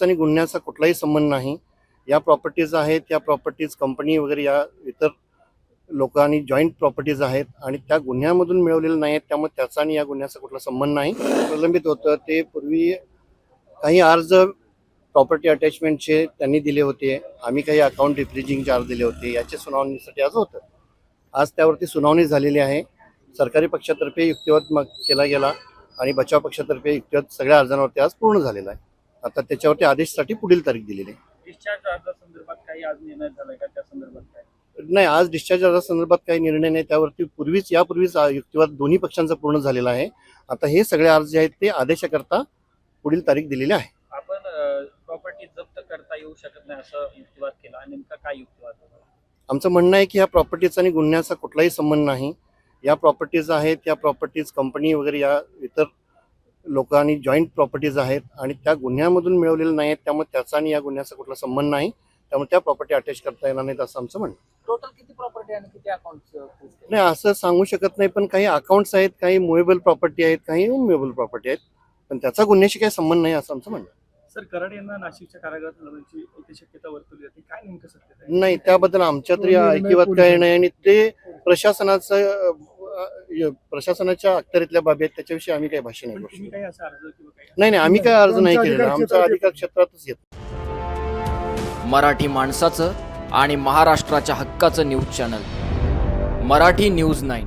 आणि गुन्ह्याचा कुठलाही संबंध नाही. या प्रॉपर्टीज आहेत, या प्रॉपर्टीज कंपनी वगैरे या इतर लोकांनी जॉईंट प्रॉपर्टीज आहेत आणि त्या गुन्ह्यामधून मिळवलेल्या नाही आहेत. त्यामुळे त्याचा आणि या गुन्ह्याचा कुठला संबंध नाही. प्रलंबित होतं ते पूर्वी काही अर्ज प्रॉपर्टी अटॅचमेंटचे त्यांनी दिले होते. आम्ही काही अकाउंट रिफ्रिजिंग चार्ज दिले होते. याच्या सुनावणीसाठी आज होतं. आज त्यावरती सुनावणी झालेली आहे. सरकारी पक्षातर्फे युक्तिवाद केला गेला आणि बचाव पक्षातर्फे युक्तिवाद सगळ्या अर्जांवरती आज पूर्ण झालेला आहे. आता त्याच्यावरती आदेशासाठी पुढील तारीख दिलेली आहे. डिस्चार्ज अर्जासंदर्भात काही आज निर्णय झालाय का? त्या संदर्भात काय नाही, आज डिस्चार्ज अर्जासंदर्भात काही निर्णय नाही. त्यावरती यापूर्वीच युक्तिवाद दोन्ही पक्षांचा पूर्ण झालेला आहे. आता हे सगळे अर्ज जे आहेत ते आदेशाकरता पुढील तारीख दिलेली आहे. आपण प्रॉपर्टी जप्त करता येऊ शकत नाही असं युक्तिवाद केला. नेमका काय युक्तिवाद होता? आमचं म्हणणं आहे की या प्रॉपर्टीचा आणि गुन्ह्याचा कुठलाही संबंध नाही. या प्रॉपर्टीज आहेत, या प्रॉपर्टीज कंपनी वगैरे या इतर लोकांनी जॉईंट प्रॉपर्टीज आहेत आणि त्या गुन्ह्यामधून मिळवलेल्या नाही आहेत. त्यामुळे त्याचा आणि या गुन्ह्याचा कुठला संबंध नाही. त्यामुळे त्या प्रॉपर्टी अटॅच करता येणार नाहीत असं आमचं म्हणणं. टोटल किती प्रॉपर्टी आणि किती अकाउंट्स? नाही, असं सांगू शकत नाही. पण काही अकाउंट्स आहेत, काही मुव्हेबल प्रॉपर्टी आहेत, काही अनमुव्हेबल प्रॉपर्टी आहेत. पण त्याचा गुन्ह्याशी काही संबंध नाही असं आमचं म्हणणं. सर, कराड यांना नाशिकच्या कारागृहात हलवण्याची एक शक्यता वर्तवली जाते. काय नेमकं सत्य आहे? नाही, त्याबद्दल आमच्या तरी ऐकिवात काही नाही आणि ते प्रशासनाच्या अखत्यारीतल्या बाबी आहेत. त्याच्याविषयी आम्ही काही भाष्य नाही करू शकतो. काही असा अर्ज किंवा काही नाही, आम्ही काही अर्ज नाही केलेला. आमचा अधिकार क्षेत्रातच येतो. मराठी माणसाचं आणि महाराष्ट्राच्या हक्काचं न्यूज चॅनल मराठी न्यूज 9.